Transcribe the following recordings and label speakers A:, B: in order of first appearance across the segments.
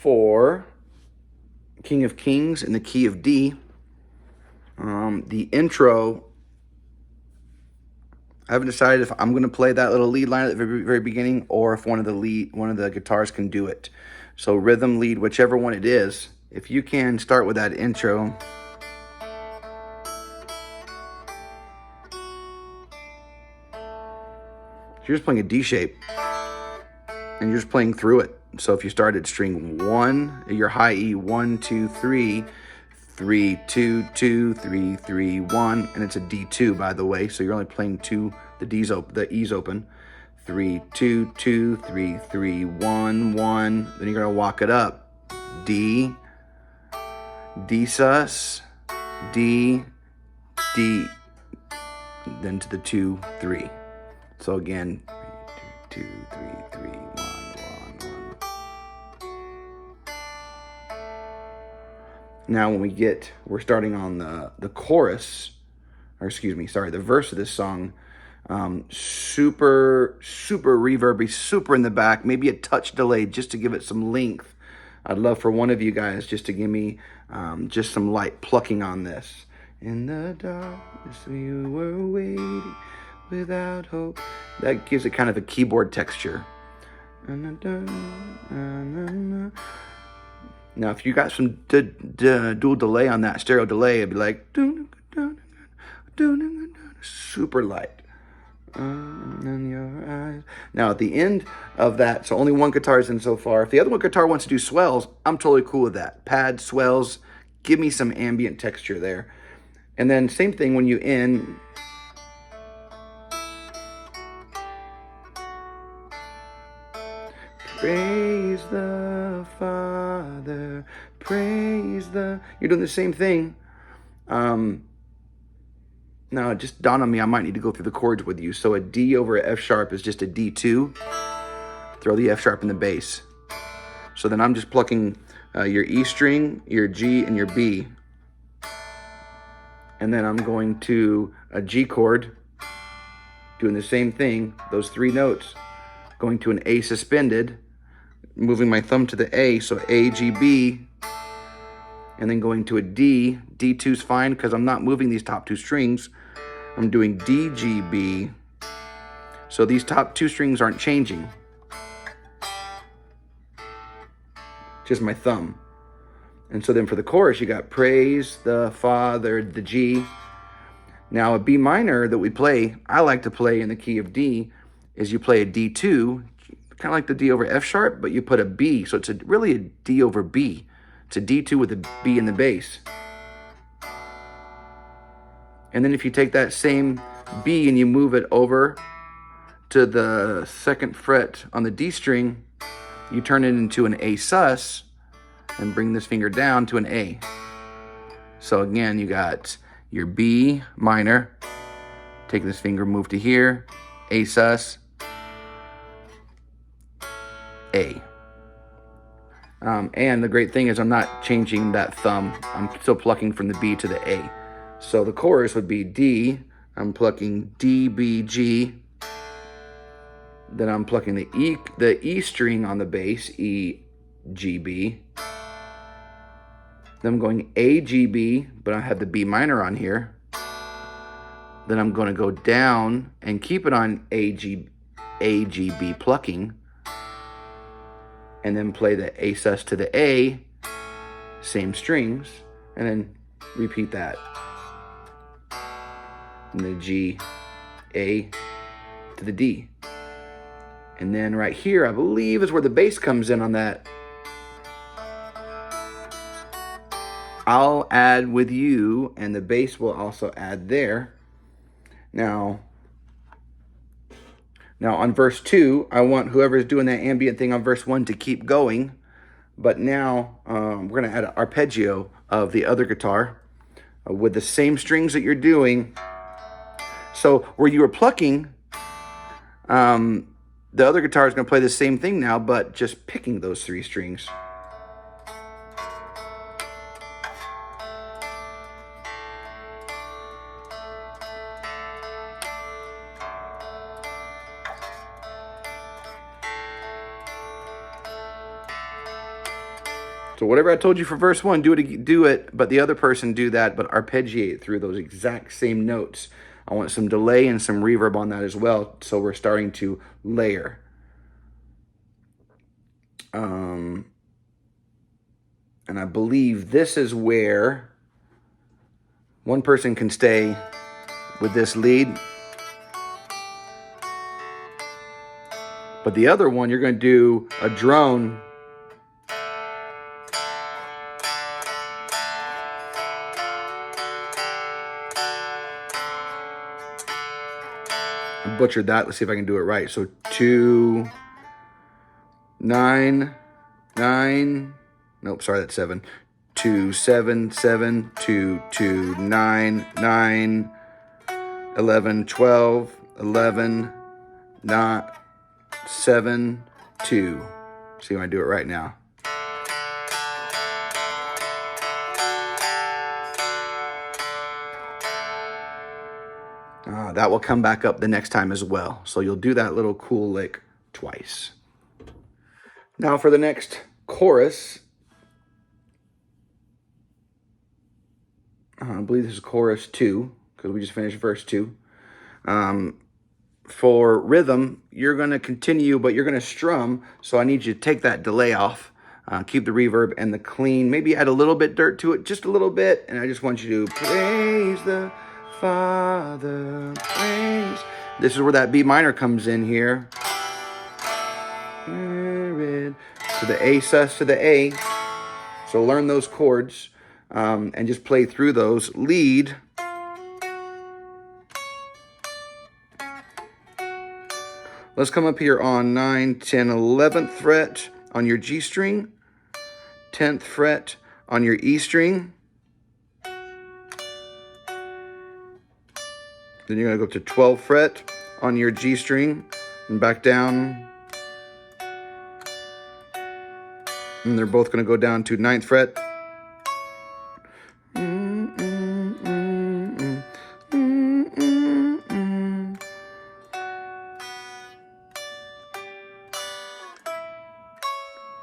A: for King of Kings in the key of D. The intro, I haven't decided if I'm going to play that little lead line at the very beginning or if one of the guitars can do it. So rhythm, lead, whichever one it is, if you can start with that intro. You're just playing a D shape and you're just playing through it. So if you start at string 1, your high E, 1, 2, 3, 3, 2, 2, 3, 3, 1, and it's a D2, by the way, so you're only playing two, the E's open. 3, 2, 2, 3, 3, 1, 1. Then you're gonna walk it up. D, D sus, D, D, then to the 2, 3. So again, 3, 2, 3, 3, 1, 1, 1. Now when we're starting on the chorus, or excuse me, sorry, the verse of this song, super reverby, super in the back, maybe a touch delayed just to give it some length. I'd love for one of you guys just to give me just some light plucking on this. In the darkness you were waiting without hope. That gives it kind of a keyboard texture. Now, if you got some dual delay on that, stereo delay, it'd be like super light. In your eyes. Now, at the end of that, so only one guitar is in so far. If the other one guitar wants to do swells, I'm totally cool with that. Pad, swells, give me some ambient texture there. And then same thing when you end. Praise the Father, praise the... You're doing the same thing. Now, it just dawned on me, I might need to go through the chords with you. So a D over a F sharp is just a D2. Throw the F sharp in the bass. So then I'm just plucking your E string, your G, and your B. And then I'm going to a G chord, doing the same thing, those 3 notes. Going to an A suspended, moving my thumb to the A, so A, G, B, and then going to a D. D2's fine because I'm not moving these top 2 strings. I'm doing D, G, B. So these top 2 strings aren't changing. Just my thumb. And so then for the chorus, you got praise the Father, the G. Now a B minor that we play, I like to play in the key of D, is you play a D2, kind of like the D over F sharp, but you put a B, so it's really a D over B. It's a D2 with a B in the bass. And then if you take that same B and you move it over to the 2nd fret on the D string, you turn it into an A sus and bring this finger down to an A. So again, you got your B minor, take this finger, move to here, A sus, A. And the great thing is I'm not changing that thumb. I'm still plucking from the B to the A. So the chorus would be D. I'm plucking D, B, G. Then I'm plucking the E string on the bass, E, G, B. Then I'm going A, G, B, but I have the B minor on here. Then I'm going to go down and keep it on A, G, B plucking. And then play the A sus to the A, same strings, and then repeat that. And the G, A to the D. And then right here, I believe is where the bass comes in on that. I'll add with you, and the bass will also add there. Now on verse 2, I want whoever's doing that ambient thing on verse 1 to keep going. But now we're going to add an arpeggio of the other guitar with the same strings that you're doing. So where you were plucking, the other guitar is going to play the same thing now, but just picking those 3 strings. So whatever I told you for verse 1, do it, but the other person do that, but arpeggiate through those exact same notes. I want some delay and some reverb on that as well, so we're starting to layer. And I believe this is where one person can stay with this lead, but the other one, you're going to do a drone. I butchered that. Let's see if I can do it right. So 2, 9, 9. Nope, sorry, that's 7. 2, 7, 7, 2, 2, 9, 9, 11, 12, 11, 9, 7, 2. See if I do it right now. That will come back up the next time as well. So you'll do that little cool lick twice. Now for the next chorus, I believe this is chorus 2, because we just finished verse 2. For rhythm, you're going to continue, but you're going to strum. So I need you to take that delay off, keep the reverb and the clean, maybe add a little bit dirt to it, just a little bit. And I just want you to praise the Father, praise. This is where that B minor comes in here. To the A sus to the A. So learn those chords and just play through those. Lead. Let's come up here on 9, 10, 11th fret on your G string. 10th fret on your E string. Then you're going to go to 12th fret on your G string and back down. And they're both going to go down to 9th fret.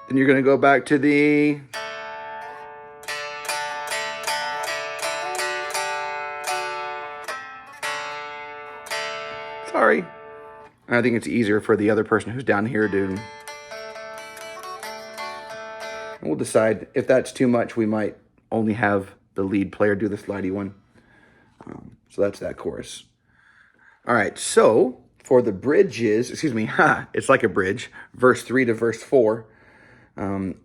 A: Then you're going to go back to the sorry. I think it's easier for the other person who's down here to. And we'll decide if that's too much. We might only have the lead player do the slidey one. So that's that chorus. All right. So for the bridges, excuse me, it's like a bridge. Verse 3 to verse 4.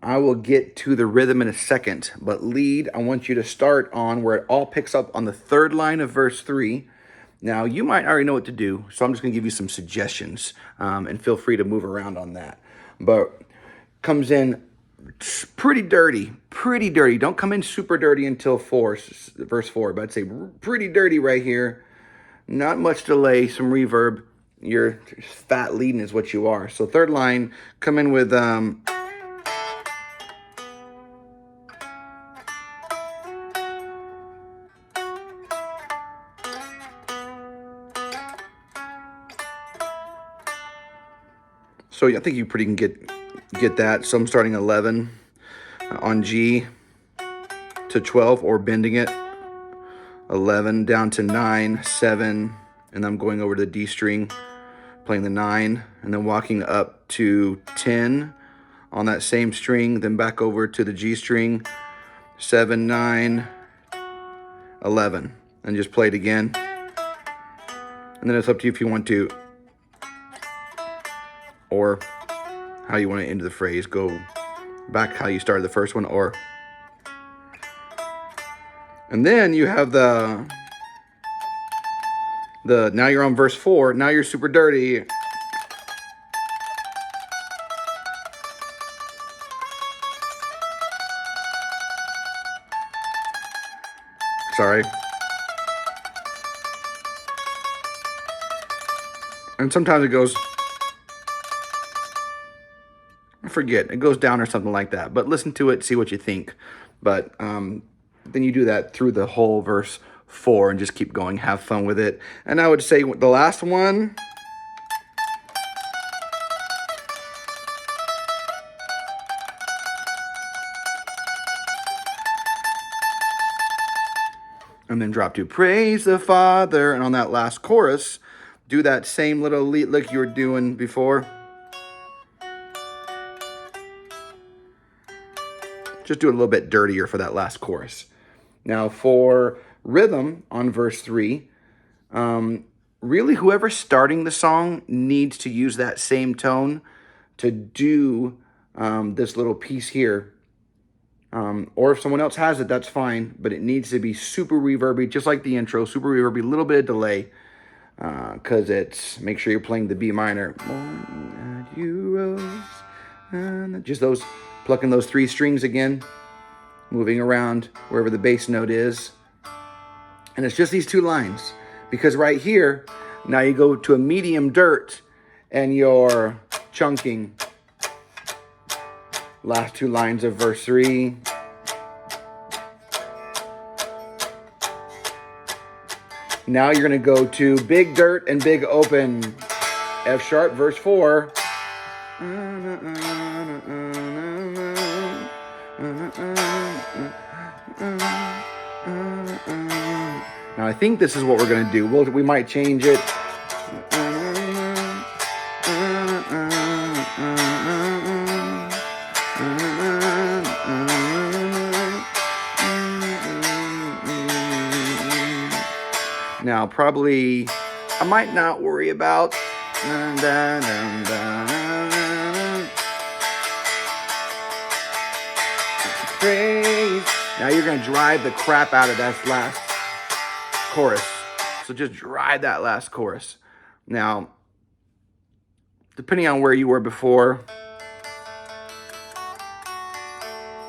A: I will get to the rhythm in a second, but lead, I want you to start on where it all picks up on the 3rd line of verse 3. Now, you might already know what to do, so I'm just going to give you some suggestions, and feel free to move around on that. But comes in pretty dirty, pretty dirty. Don't come in super dirty until verse 4, but I'd say pretty dirty right here. Not much delay, some reverb. Your fat leading is what you are. So 3rd line, come in with... So I think you pretty can get that. So I'm starting 11 on G to 12 or bending it. 11 down to 9, 7, and I'm going over to the D string, playing the 9, and then walking up to 10 on that same string, then back over to the G string, 7, 9, 11, and just play it again. And then it's up to you if you want to, or how you want to end the phrase. Go back how you started the first one, or... And then you have the now you're on verse 4. Now you're super dirty. Sorry. And sometimes it goes... I forget. It goes down or something like that. But listen to it, see what you think. But then you do that through the whole verse 4 and just keep going. Have fun with it. And I would say the last one... And then drop to praise the Father. And on that last chorus, do that same little lead lick you were doing before. Just do it a little bit dirtier for that last chorus. Now for rhythm on verse 3, really whoever's starting the song needs to use that same tone to do this little piece here. Or if someone else has it, that's fine, but it needs to be super reverby, just like the intro, super reverby, a little bit of delay, because it's, make sure you're playing the B minor. Just those, plucking those 3 strings again, moving around wherever the bass note is. And it's just these 2 lines, because right here, now you go to a medium dirt and you're chunking. Last 2 lines of verse 3. Now you're going to go to big dirt and big open. F sharp, verse 4. Now I think this is what we're going to do. We might change it. Now, probably, I might not worry about. Praise. Now you're going to drive the crap out of that last chorus. So just drive that last chorus. Now, depending on where you were before,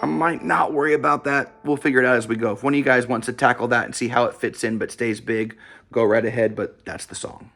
A: I might not worry about that. We'll figure it out as we go. If one of you guys wants to tackle that and see how it fits in but stays big, go right ahead, but that's the song.